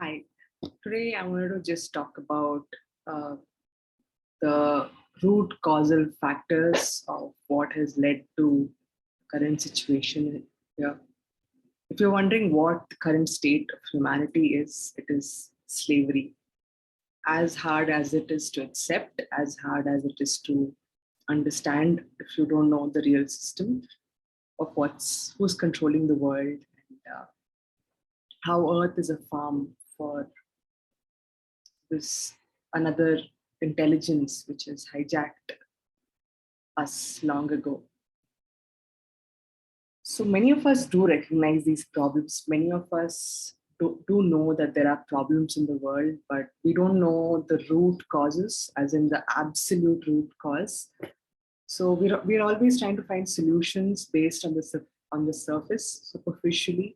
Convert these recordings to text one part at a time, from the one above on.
Hi, today I wanted to just talk about uh, the root causal factors of what has led to current situation here. If you're wondering what the current state of humanity is, it is slavery. As hard as it is to accept, as hard as it is to understand, if you don't know the real system of who's controlling the world and how Earth is a farm for this another intelligence which has hijacked us long ago. So many of us do recognize these problems. Many of us do know that there are problems in the world, but we don't know the root causes, as in the absolute root cause. So we're always trying to find solutions based on the surface, superficially.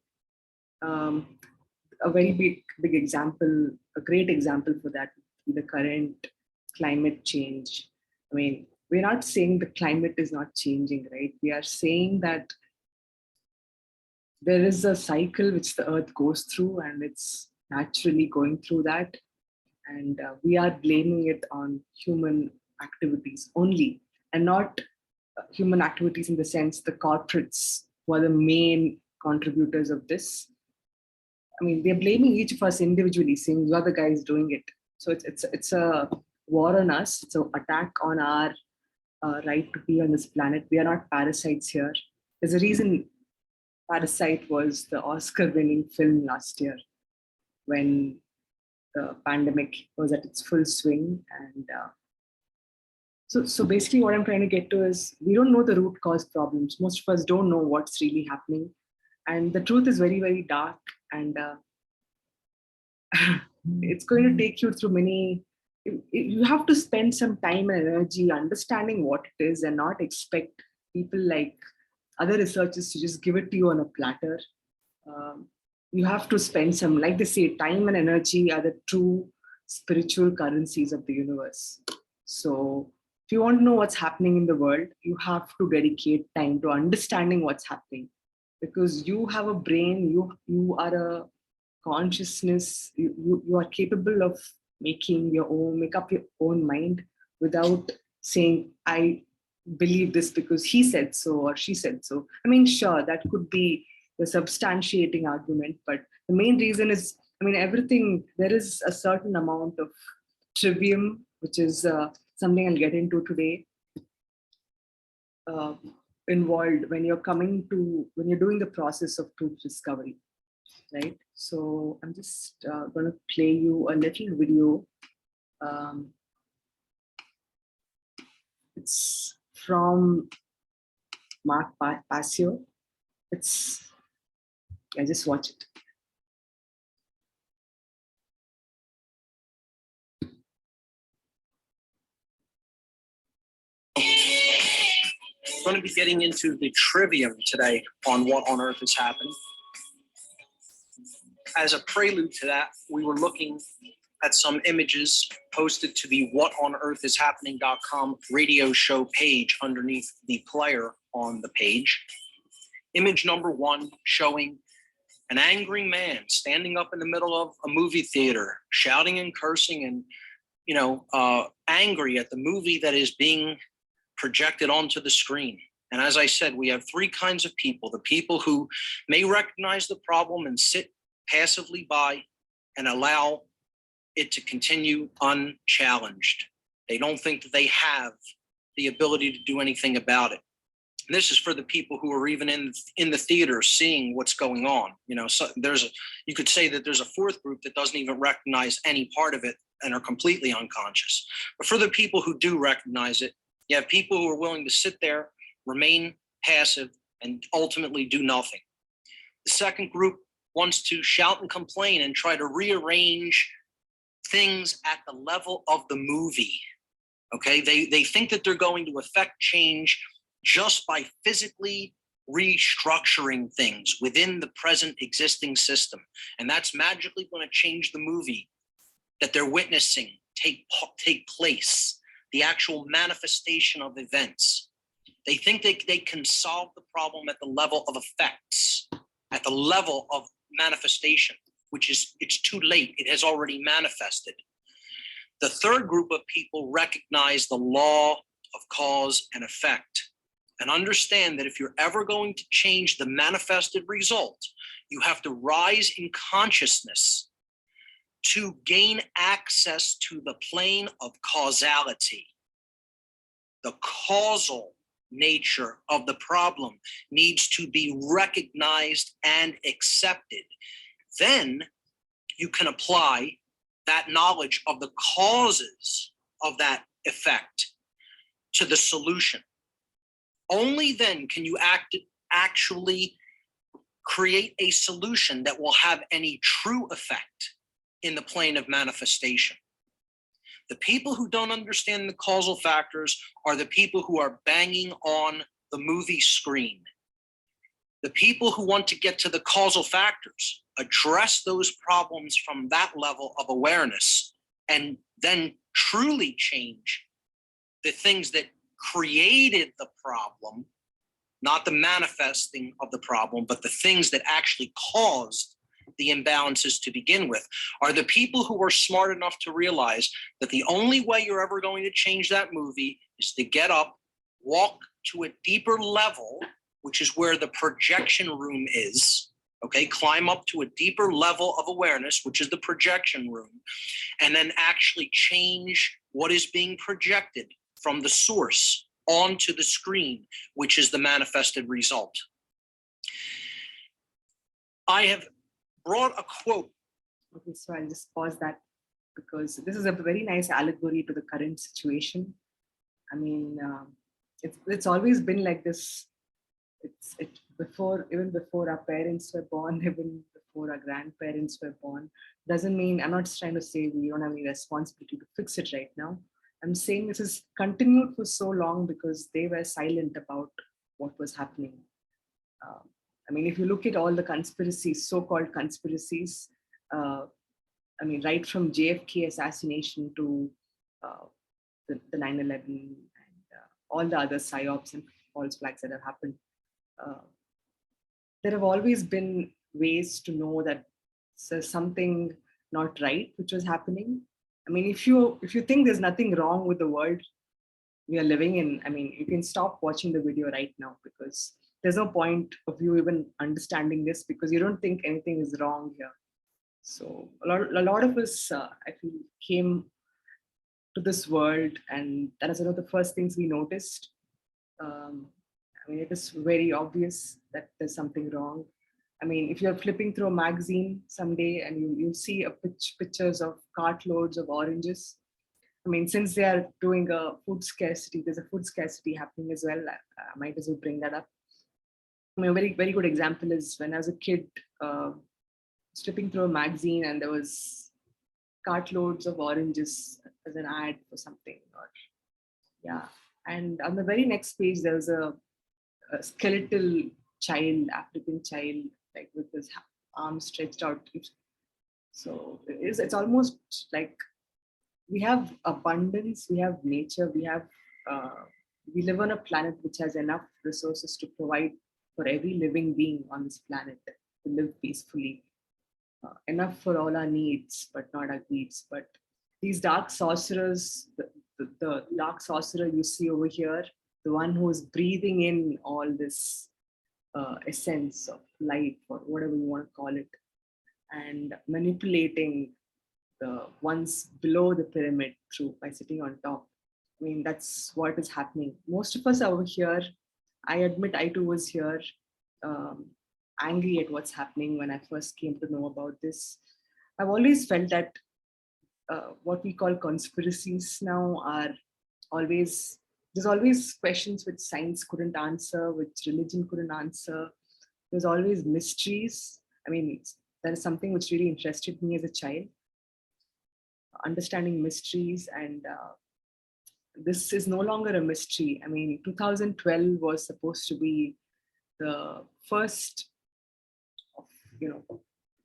A very big example, a great example for that would be the current climate change. I mean, we're not saying the climate is not changing, right? We are saying that there is a cycle which the earth goes through and it's naturally going through that. And we are blaming it on human activities only, and not human activities in the sense the corporates who are the main contributors of this. I mean, they're blaming each of us individually, saying you're the guys doing it. So it's a war on us. It's an attack on our right to be on this planet. We are not parasites here. There's a reason Parasite was the Oscar-winning film last year when the pandemic was at its full swing. And so basically what I'm trying to get to is we don't know the root cause problems. Most of us don't know what's really happening. And the truth is very, very dark. And it's going to take you through many, you have to spend some time and energy understanding what it is and not expect people like other researchers to just give it to you on a platter. You have to spend some, like they say, time and energy are the true spiritual currencies of the universe. So if you want to know what's happening in the world, you have to dedicate time to understanding what's happening. Because you have a brain, you are a consciousness, you are capable of make up your own mind without saying, I believe this because he said so or she said so. I mean, sure, that could be the substantiating argument, but the main reason is, I mean, everything, there is a certain amount of trivium, which is something I'll get into today, involved when you're doing the process of truth discovery, right? So I'm just going to play you a little video. It's from Mark Passio. I just watch it. We're going to be getting into the trivium today on what on earth is happening. As a prelude to that, we were looking at some images posted to the whatonearthishappening.com radio show page underneath the player on the page. Image number 1 showing an angry man standing up in the middle of a movie theater, shouting and cursing and, angry at the movie that is being projected onto the screen. And as I said, we have 3 kinds of people: the people who may recognize the problem and sit passively by and allow it to continue unchallenged. They don't think that they have the ability to do anything about it. And this is for the people who are even in the theater seeing what's going on. So you could say that there's a 4th group that doesn't even recognize any part of it and are completely unconscious. But for the people who do recognize it, you have people who are willing to sit there, remain passive, and ultimately do nothing. The 2nd group wants to shout and complain and try to rearrange things at the level of the movie. Okay, they think that they're going to affect change just by physically restructuring things within the present existing system. And that's magically going to change the movie that they're witnessing take place, the actual manifestation of events. They think they can solve the problem at the level of effects, at the level of manifestation. which is it's too late. It has already manifested. The third group of people recognize the law of cause and effect and understand that if you're ever going to change the manifested result, you have to rise in consciousness to gain access to the plane of causality. The causal nature of the problem needs to be recognized and accepted. Then you can apply that knowledge of the causes of that effect to the solution. Only then can you actually create a solution that will have any true effect in the plane of manifestation. The people who don't understand the causal factors are the people who are banging on the movie screen. The people who want to get to the causal factors, address those problems from that level of awareness, and then truly change the things that created the problem, not the manifesting of the problem, but the things that actually caused the imbalances to begin with, are the people who are smart enough to realize that the only way you're ever going to change that movie is to get up, walk to a deeper level, which is where the projection room is, okay? Climb up to a deeper level of awareness, which is the projection room, and then actually change what is being projected from the source onto the screen, which is the manifested result. I have brought a quote. Okay, so I'll just pause that because this is a very nice allegory to the current situation. I mean, it's always been like this. Even before our parents were born, even before our grandparents were born. Doesn't mean, I'm not trying to say we don't have any responsibility to fix it right now. I'm saying this has continued for so long because they were silent about what was happening. I mean, if you look at all the conspiracies, so-called conspiracies, I mean, right from JFK assassination to the 9/11 and all the other psyops and false flags that have happened, there have always been ways to know that there's something not right which was happening. I mean, if you think there's nothing wrong with the world we are living in, I mean, you can stop watching the video right now because there's no point of you even understanding this because you don't think anything is wrong here. So a lot of us, I feel, came to this world, and that is one of the first things we noticed. I mean, it is very obvious that there's something wrong. I mean, if you're flipping through a magazine someday and you see pictures of cartloads of oranges, I mean, since they are doing a food scarcity, there's a food scarcity happening as well. I might as well bring that up. I mean, a very, very good example is when I was a kid, flipping through a magazine and there was cartloads of oranges as an ad for something. Yeah. And on the very next page, there was a skeletal child, African child, like with his arms stretched out. So it's almost like we have abundance, we have nature, we live on a planet which has enough resources to provide for every living being on this planet to live peacefully. Enough for all our needs, but not our greeds. But these dark sorcerers, the dark sorcerer you see over here, the one who is breathing in all this essence of life or whatever you want to call it, and manipulating the ones below the pyramid by sitting on top. I mean, that's what is happening. Most of us are over here. I admit I too was here, angry at what's happening when I first came to know about this. I've always felt that what we call conspiracies now are always, there's always questions which science couldn't answer, which religion couldn't answer. There's always mysteries. I mean, that is something which really interested me as a child, understanding mysteries, and this is no longer a mystery. I mean, 2012 was supposed to be the first of,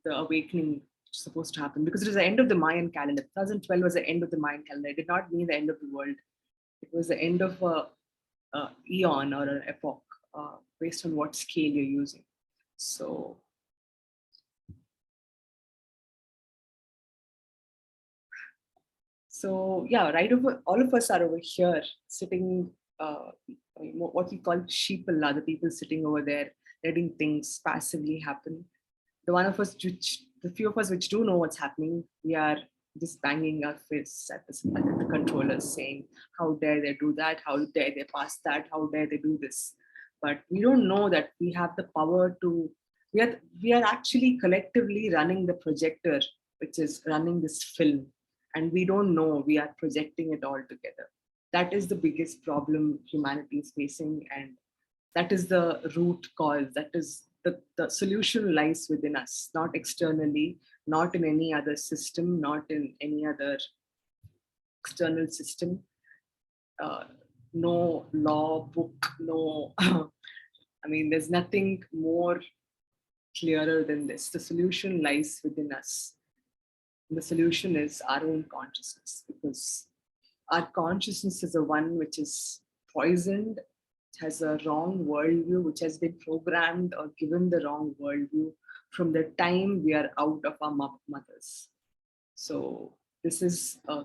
the awakening supposed to happen because it was the end of the Mayan calendar. 2012 was the end of the Mayan calendar. It did not mean the end of the world. It was the end of a eon or an epoch based on what scale you're using. So So yeah, right over, all of us are over here sitting, what we call sheeple, are the people sitting over there, letting things passively happen. The few of us which do know what's happening, we are just banging our fists at the controllers, saying, "How dare they do that? How dare they pass that? How dare they do this?" But we don't know that we have the power to. We are actually collectively running the projector, which is running this film, and we don't know we are projecting it all together. That is the biggest problem humanity is facing, and that is the root cause. That is the solution lies within us, not externally, not in any other system, not in any other external system. No law book, no, I mean, there's nothing more clearer than this. The solution lies within us. And the solution is our own consciousness, because our consciousness is the one which is poisoned, has a wrong worldview, which has been programmed or given the wrong worldview from the time we are out of our mothers. So this is, I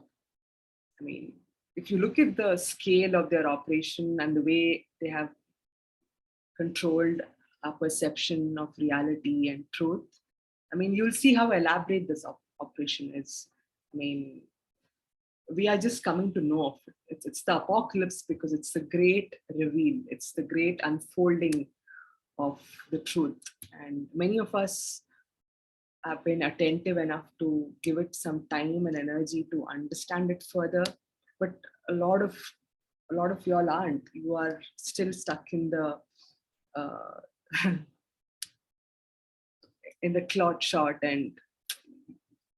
mean, if you look at the scale of their operation and the way they have controlled our perception of reality and truth, I mean, you'll see how elaborate this operation is. I mean, we are just coming to know of it. It's the apocalypse because it's the great reveal. It's the great unfolding of the truth. And many of us have been attentive enough to give it some time and energy to understand it further. But a lot of y'all aren't. You are still stuck in the in the cloth shot, and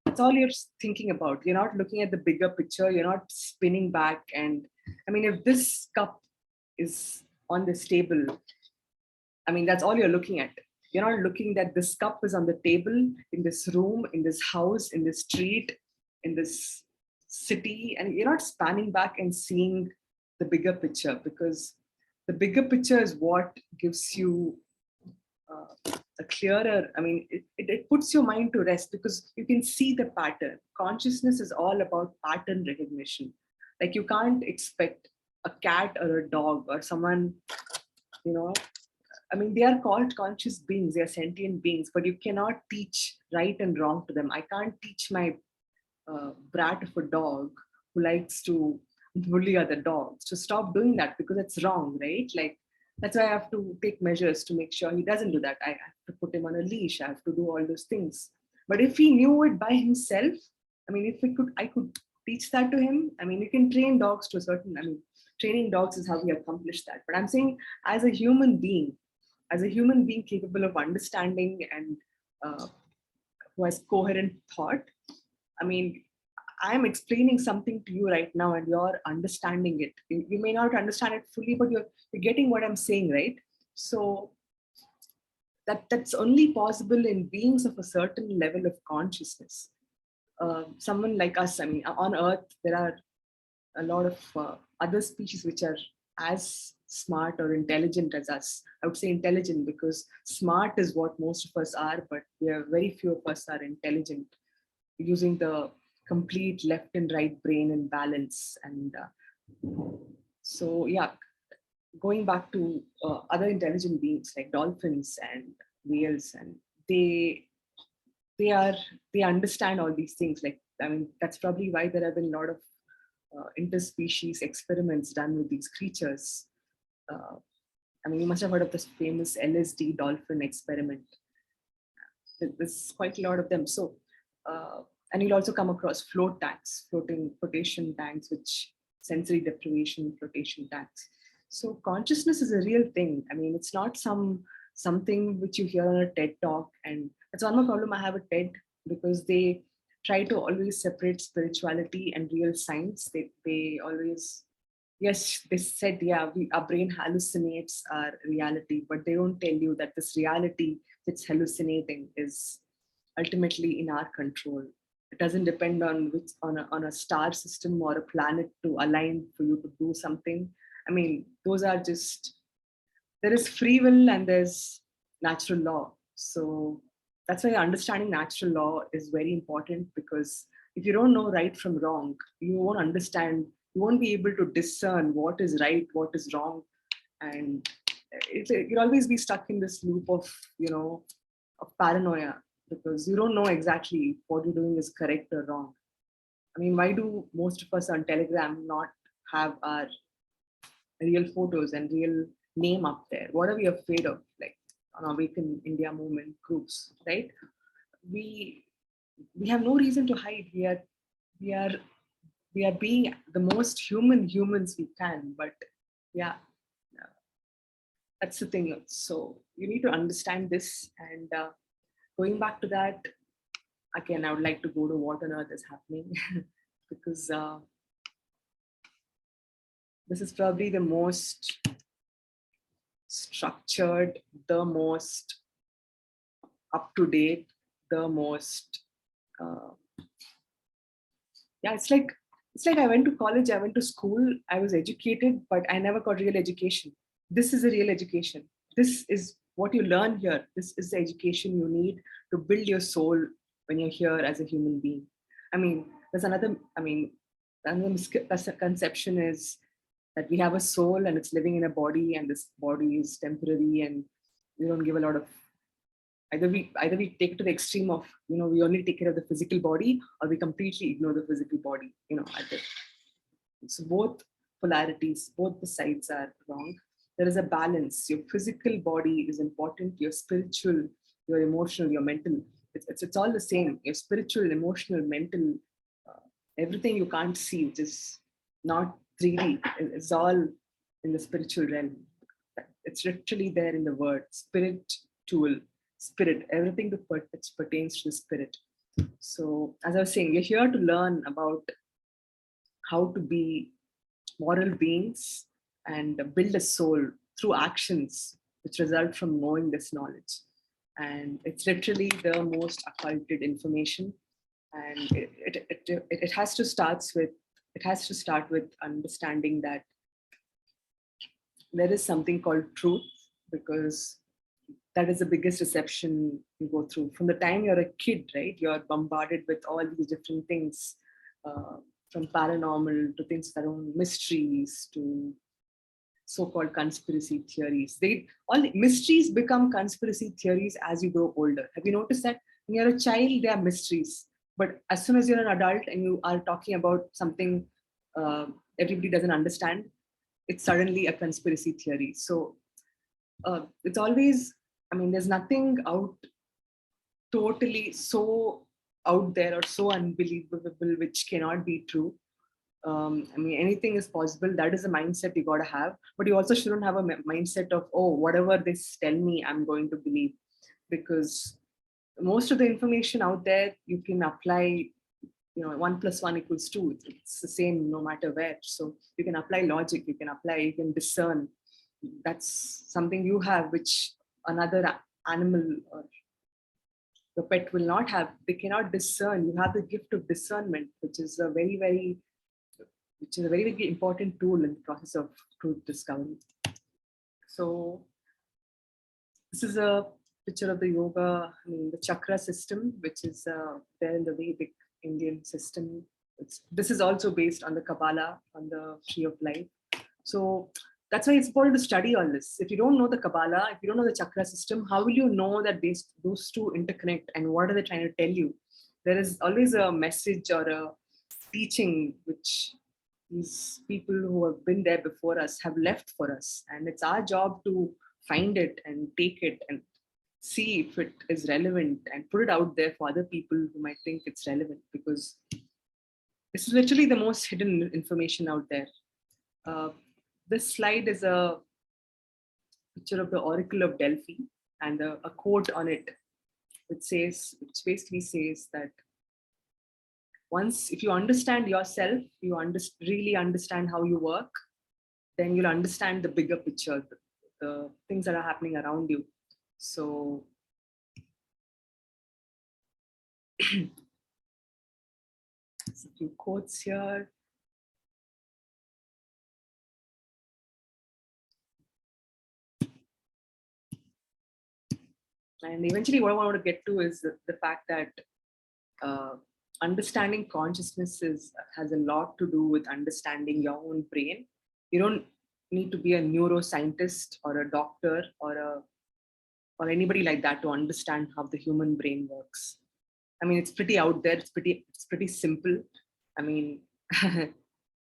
that's all you're thinking about. You're not looking at the bigger picture. You're not spinning back. And I mean, if this cup is on this table, I mean, that's all you're looking at. You're not looking that this cup is on the table, in this room, in this house, in this street, in this city, and you're not spanning back and seeing the bigger picture, because the bigger picture is what gives you a clearer, I mean, it puts your mind to rest, because you can see the pattern. Consciousness is all about pattern recognition. Like, you can't expect a cat or a dog or someone, you know, I mean, they are called conscious beings, they are sentient beings, but you cannot teach right and wrong to them. I can't teach my brat of a dog who likes to bully other dogs to stop doing that, because it's wrong, right? Like, that's why I have to take measures to make sure he doesn't do that. I have to put him on a leash. I have to do all those things. But if he knew it by himself, I mean, I could teach that to him. I mean, you can train dogs to a certain, I mean, training dogs is how we accomplish that. But I'm saying, as a human being capable of understanding and who has coherent thought, I mean, I'm explaining something to you right now and you're understanding it. You may not understand it fully, but you're getting what I'm saying, right? So that's only possible in beings of a certain level of consciousness. Someone like us, I mean, on Earth, there are a lot of other species which are as smart or intelligent as us. I would say intelligent because smart is what most of us are, but very few of us are intelligent, using the complete left and right brain in balance. And so, yeah, going back to other intelligent beings like dolphins and whales, and they understand all these things. Like, I mean, that's probably why there have been a lot of interspecies experiments done with these creatures. I mean, you must have heard of this famous LSD Dolphin Experiment. There's quite a lot of them. So, and you'll also come across flotation tanks, which sensory deprivation flotation tanks. So consciousness is a real thing. I mean, it's not something which you hear on a TED talk. And that's one more problem I have with TED, because they try to always separate spirituality and real science. They always, yes, they said, yeah, our brain hallucinates our reality, but they don't tell you that this reality that's hallucinating is ultimately in our control. It doesn't depend on a star system or a planet to align for you to do something. I mean, those are just, there is free will and there's natural law. So that's why understanding natural law is very important, because if you don't know right from wrong, you won't understand, you won't be able to discern what is right, what is wrong. And you'll always be stuck in this loop of, of paranoia, because you don't know exactly what you're doing is correct or wrong. I mean, why do most of us on Telegram not have our real photos and real name up there? What are we afraid of? Like on Awaken India movement groups, right? We have no reason to hide. We are we are being the most human humans we can. But yeah, that's the thing. So you need to understand this. And going back to that, again, I would like to go to what on earth is happening because this is probably the most structured, the most up to date, the most it's like I went to college, I went to school, I was educated, but I never got real education. This is a real education. This is what you learn here. This is the education you need to build your soul when you're here as a human being. I mean, another misconception is that we have a soul and it's living in a body, and this body is temporary, and we don't give a lot of, either we take it to the extreme of, we only take care of the physical body, or we completely ignore the physical body. So both polarities, both the sides are wrong. There is a balance. Your physical body is important, your spiritual, your emotional, your mental, it's all the same. Your spiritual, emotional, mental, everything you can't see, which is not 3D, it's all in the spiritual realm. It's literally there in the word spiritual, spirit, everything that pertains to the spirit. So as I was saying, we're here to learn about how to be moral beings and build a soul through actions which result from knowing this knowledge. And it's literally the most occulted information. And it has to start with understanding that there is something called truth, because that is the biggest deception you go through. From the time you're a kid, right? You're bombarded with all these different things, from paranormal to things that are mysteries to so-called conspiracy theories. All mysteries become conspiracy theories as you grow older. Have you noticed that? When you're a child, they are mysteries. But as soon as you're an adult and you are talking about something everybody doesn't understand, it's suddenly a conspiracy theory. So it's always, there's nothing totally so out there or so unbelievable which cannot be true. Anything is possible. That is a mindset you got to have. But you also shouldn't have a mindset of, oh, whatever they tell me, I'm going to believe. Because most of the information out there, you can apply, 1 + 1 = 2. It's the same no matter where. So you can apply logic, you can discern. That's something you have, which another animal or the pet will not have. They cannot discern. You have the gift of discernment, which is a very, very important tool in the process of truth discovery. So this is a picture of the yoga, the chakra system, which is there in the Vedic Indian system. This is also based on the Kabbalah, on the tree of life. So that's why it's important to study all this. If you don't know the Kabbalah, if you don't know the chakra system, how will you know that those two interconnect, and what are they trying to tell you? There is always a message or a teaching which these people who have been there before us have left for us. And it's our job to find it and take it and see if it is relevant and put it out there for other people who might think it's relevant, because this is literally the most hidden information out there. This slide is a picture of the Oracle of Delphi and a quote on it, which basically says that if you understand yourself, you really understand how you work, then you'll understand the bigger picture, the things that are happening around you. So there's a few quotes here. And eventually what I want to get to is the fact that understanding consciousness has a lot to do with understanding your own brain. You don't need to be a neuroscientist or a doctor or anybody like that to understand how the human brain works. I mean, it's pretty out there. It's pretty simple. I mean,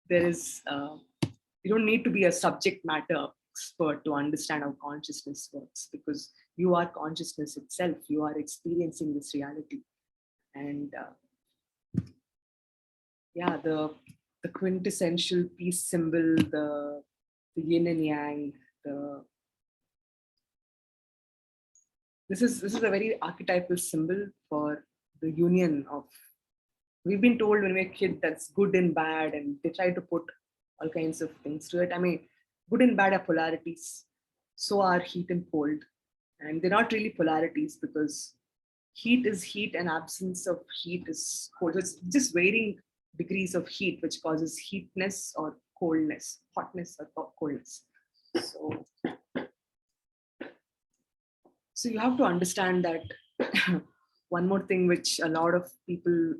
there is you don't need to be a subject matter expert to understand how consciousness works, because you are consciousness itself. You are experiencing this reality, and yeah, the quintessential peace symbol, the yin and yang, the this is a very archetypal symbol for the union of. We've been told when we're a kid that's good and bad, and they try to put all kinds of things to it. I mean, good and bad are polarities. So are heat and cold. And they're not really polarities, because heat is heat and absence of heat is cold. So it's just varying degrees of heat, which causes heatness or coldness, hotness or coldness. So you have to understand that one more thing which a lot of people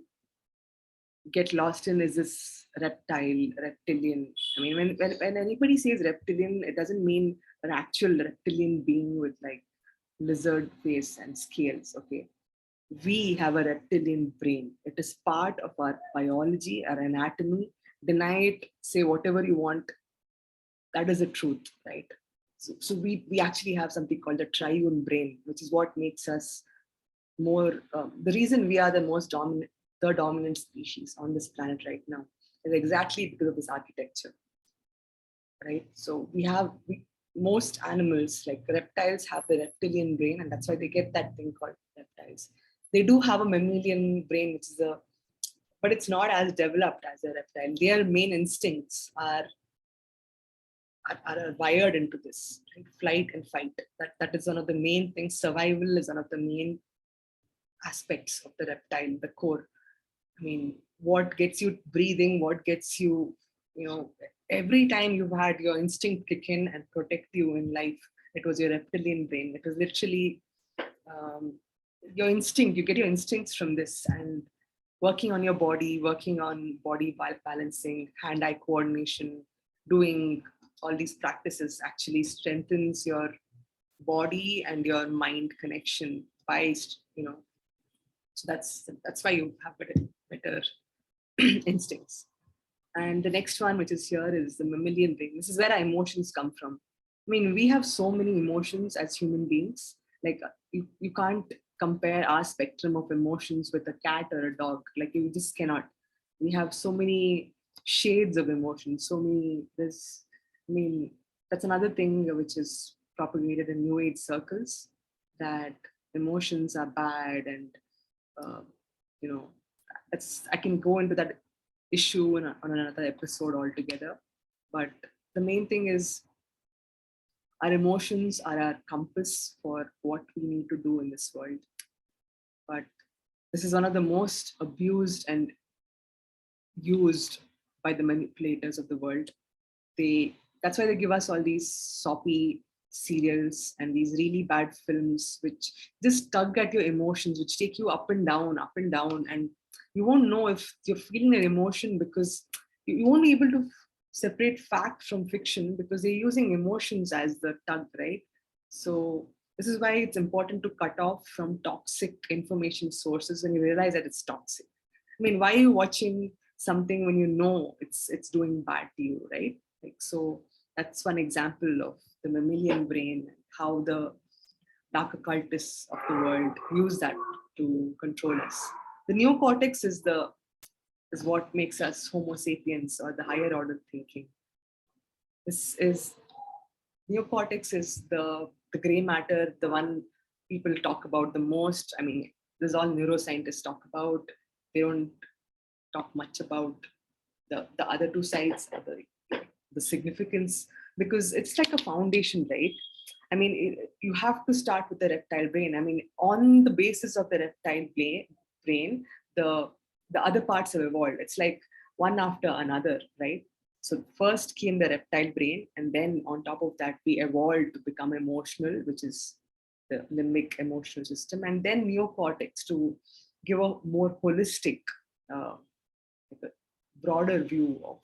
get lost in is this reptilian. I mean, when anybody says reptilian, it doesn't mean an actual reptilian being with like lizard face and scales. Okay, we have a reptilian brain. It is part of our biology, our anatomy. Deny it, say whatever you want. That is the truth, right? So we actually have something called the triune brain, which is what makes us more. The reason we are the dominant species on this planet right now is exactly because of this architecture, right? So most animals, like reptiles, have the reptilian brain, and that's why they get that thing called reptiles. They do have a mammalian brain, which is but it's not as developed as a reptile. Their main instincts are wired into this, right? Flight and fight. That is one of the main things. Survival is one of the main aspects of the reptile, the core. I mean, what gets you breathing, what gets you, every time you've had your instinct kick in and protect you in life, it was your reptilian brain. It was literally your instinct. You get your instincts from this, and working on your body, working on body balancing, hand-eye coordination, doing all these practices actually strengthens your body and your mind connection by, so that's why you have better instincts. And the next one, which is here, is the mammalian brain. This is where our emotions come from. I mean, we have so many emotions as human beings. Like you can't compare our spectrum of emotions with a cat or a dog. Like you just cannot. We have so many shades of emotions. That's another thing which is propagated in New Age circles, that emotions are bad, and I can go into that issue on another episode altogether. But the main thing is, our emotions are our compass for what we need to do in this world. But this is one of the most abused and used by the manipulators of the world. That's why they give us all these soppy serials and these really bad films which just tug at your emotions, which take you up and down, and you won't know if you're feeling an emotion, because you won't be able to separate fact from fiction, because they're using emotions as the tug, right? So this is why it's important to cut off from toxic information sources when you realize that it's toxic. I mean, why are you watching something when you know it's doing bad to you, right? Like, so that's one example of the mammalian brain, how the dark occultists of the world use that to control us. The neocortex is what makes us Homo sapiens, or the higher order thinking. Neocortex is the gray matter, the one people talk about the most. I mean, this is all neuroscientists talk about. They don't talk much about the other two sides, the significance, because it's like a foundation, right? I mean, you have to start with the reptile brain. I mean, on the basis of the reptile brain, the other parts have evolved. It's like one after another, right? So first came the reptile brain, and then on top of that, we evolved to become emotional, which is the limbic emotional system, and then neocortex to give a more holistic like a broader view of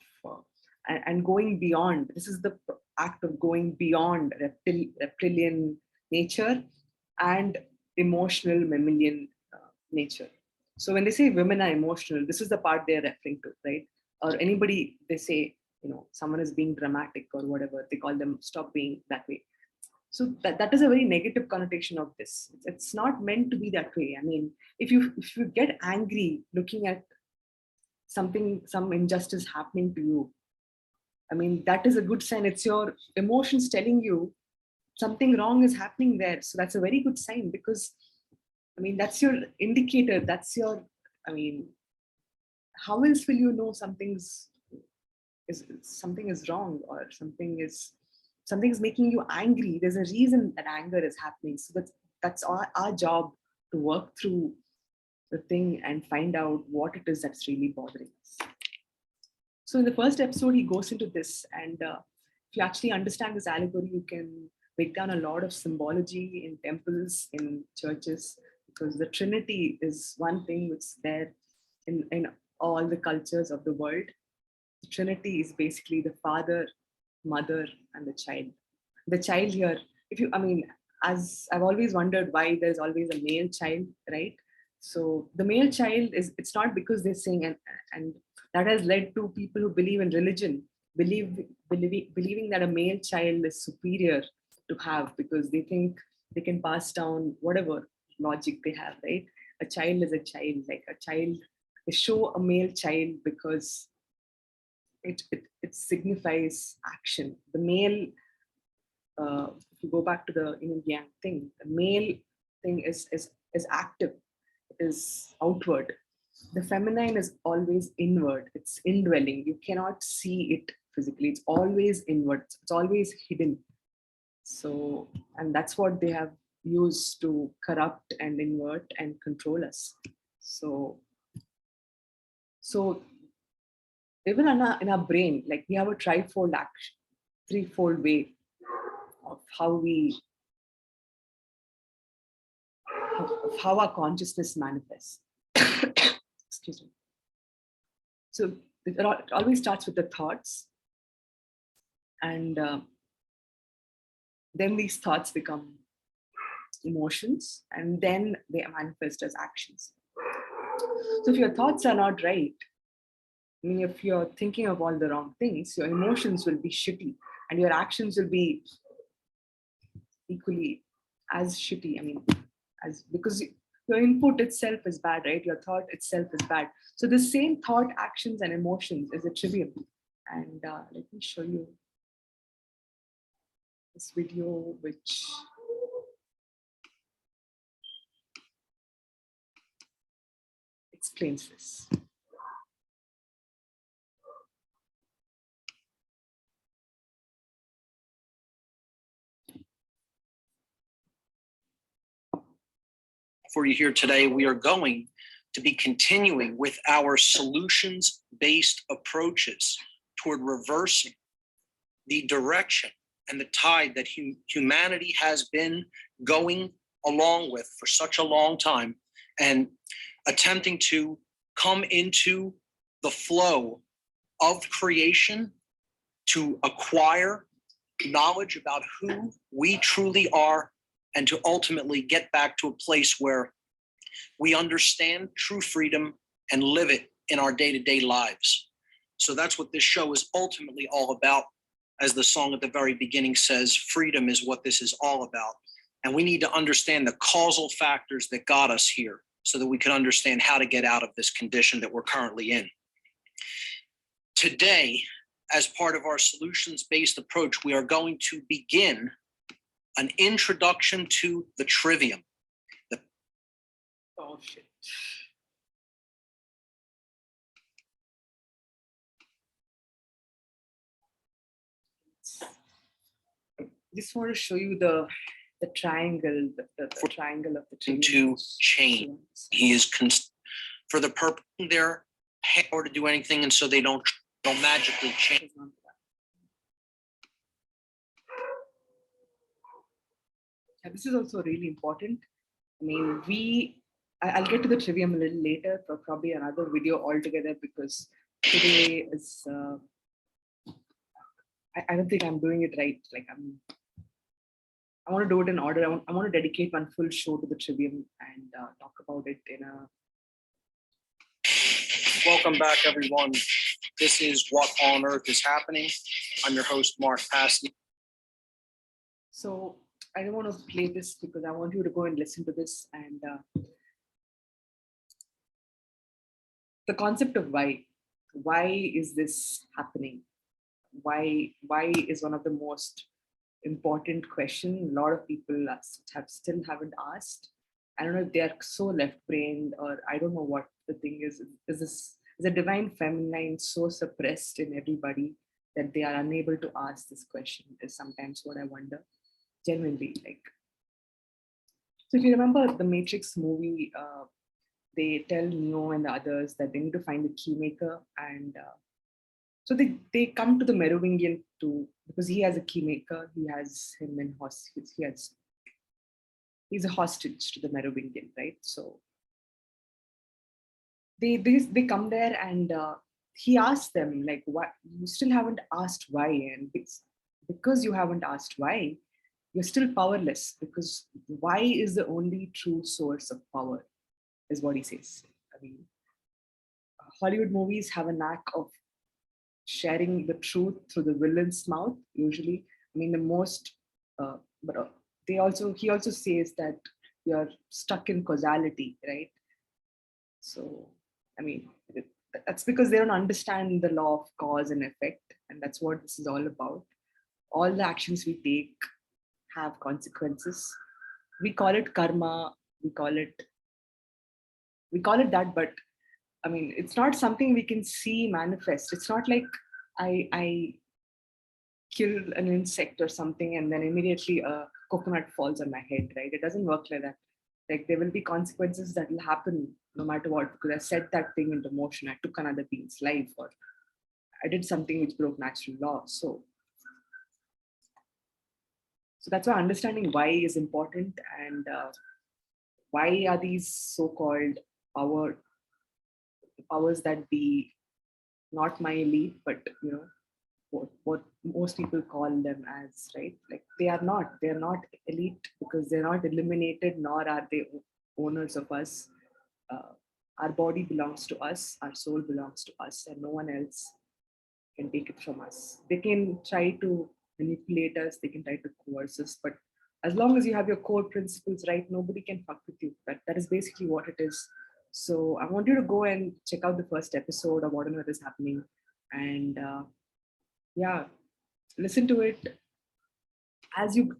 and going beyond. This is the act of going beyond reptilian nature and emotional mammalian nature. So when they say women are emotional, this is the part they're referring to, right? Or anybody, they say, someone is being dramatic or whatever, they call them stop being that way. So that is a very negative connotation of this. It's not meant to be that way. I mean, if you get angry looking at some injustice happening to you, I mean, that is a good sign. It's your emotions telling you something wrong is happening there. So that's a very good sign, because, I mean, that's your indicator. That's your, I mean, how else will you know something is wrong, or something is making you angry? There's a reason that anger is happening. So that's our job, to work through the thing and find out what it is that's really bothering us. So in the first episode, he goes into this, and if you actually understand this allegory, you can break down a lot of symbology in temples, in churches, because the Trinity is one thing which is there in all the cultures of the world. The Trinity is basically the Father, Mother, and the child. The child here, as I've always wondered why there's always a male child, right? So the male child it's not because they're saying, and that has led to people who believe in religion, believing that a male child is superior to have, because they think they can pass down whatever logic they have, right? A child is a child, like a child, they show a male child because it signifies action. The male, if you go back to the yin and yang thing, the male thing is active, it is outward. The feminine is always inward, it's indwelling. You cannot see it physically, it's always inward, it's always hidden. So, and that's what they have used to corrupt and invert and control us. So even in our brain, like we have a threefold way of how our consciousness manifests. Excuse me. So it always starts with the thoughts, and then these thoughts become emotions, and then they manifest as actions. So if your thoughts are not right, I mean, if you're thinking of all the wrong things, your emotions will be shitty, and your actions will be equally as shitty. I mean, because your input itself is bad, right? Your thought itself is bad. So the same thought, actions, and emotions is a trivium. And let me show you this video, which explains this. For you here today, we are going to be continuing with our solutions-based approaches toward reversing the direction and the tide that humanity has been going along with for such a long time, and attempting to come into the flow of creation to acquire knowledge about who we truly are, and to ultimately get back to a place where we understand true freedom and live it in our day-to-day lives. So that's what this show is ultimately all about. As the song at the very beginning says, freedom is what this is all about. And we need to understand the causal factors that got us here so that we can understand how to get out of this condition that we're currently in. Today, as part of our solutions-based approach, we are going to begin an introduction to the trivium. Oh, shit. Just want to show you the triangle, the triangle of the trivium. To change. He is for the purpose of their power to do anything, and so they don't magically change. Yeah, this is also really important. I mean, we I'll get to the trivium a little later, for probably another video altogether, because today is, I don't think I'm doing it right. Like I want to do it in order. I want to dedicate one full show to the trivium and talk about it in a. Welcome back, everyone. This is What on Earth is Happening. I'm your host, Mark Passy. So I don't want to play this because I want you to go and listen to this. And the concept of why is this happening? Why is one of the most important question a lot of people still haven't asked. I don't know if they are so left-brained, or I don't know what the thing is. Is the divine feminine so suppressed in everybody that they are unable to ask this question? Is sometimes what I wonder. Genuinely, like. So if you remember the Matrix movie, they tell Neo and the others that they need to find the keymaker, and so they come to the Merovingian because he has a keymaker. He has him in hostage. He's a hostage to the Merovingian, right? So they come there, and he asks them, like, why you still haven't asked why? And it's because you haven't asked why, you're still powerless, because why is the only true source of power, is what he says. I mean, Hollywood movies have a knack of sharing the truth through the villain's mouth, usually. I mean, the most, but he also says that you're stuck in causality, right? So, I mean, that's because they don't understand the law of cause and effect, and that's what this is all about. All the actions we take have consequences. We call it karma. We call it that, but I mean, it's not something we can see manifest. It's not like I kill an insect or something and then immediately a coconut falls on my head, right? It doesn't work like that. Like, there will be consequences that will happen no matter what, because I set that thing into motion. I took another being's life, or I did something which broke natural law. So that's why understanding why is important, and why are these so-called powers that be not my elite, but what most people call them as, right? Like, they're not elite because they're not eliminated, nor are they owners of us. Our body belongs to us, our soul belongs to us, and no one else can take it from us. They can try to manipulate us, they can try to coerce us, but as long as you have your core principles right, nobody can fuck with you. That is basically what it is. So I want you to go and check out the first episode of What on Earth is Happening, and yeah, listen to it. As you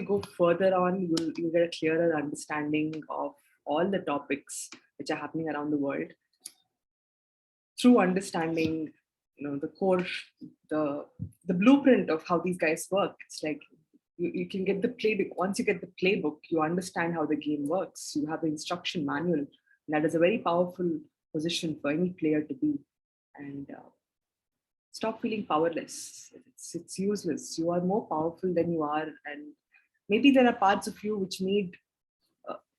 go further on, you'll get a clearer understanding of all the topics which are happening around the world. Through understanding, the core, the blueprint of how these guys work. It's like you can get the playbook. Once you get the playbook, you understand how the game works. You have the instruction manual. And that is a very powerful position for any player to be. And stop feeling powerless. It's useless. You are more powerful than you are, and maybe there are parts of you which need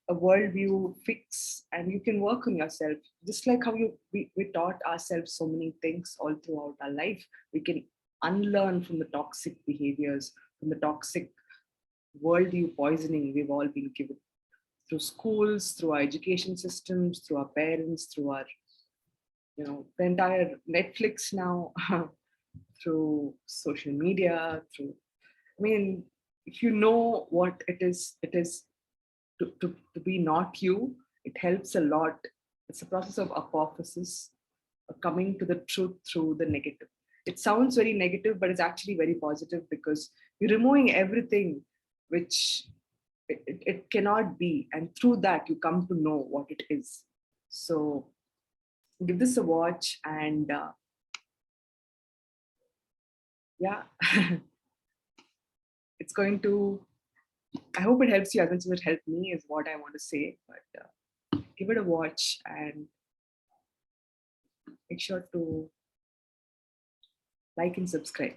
a worldview fix, and you can work on yourself. Just like how we taught ourselves so many things all throughout our life, we can unlearn from the toxic behaviors, from the toxic worldview poisoning we've all been given through schools, through our education systems, through our parents, through our the entire Netflix now, through social media, I mean, if you know what it is to be not you, it helps a lot. It's a process of apophysis, coming to the truth through the negative. It sounds very negative, but it's actually very positive, because you're removing everything which it cannot be. And through that, you come to know what it is. So give this a watch, and yeah, it's going to, I hope it helps you as much as it helped me, is what I want to say. But give it a watch, and make sure to like and subscribe.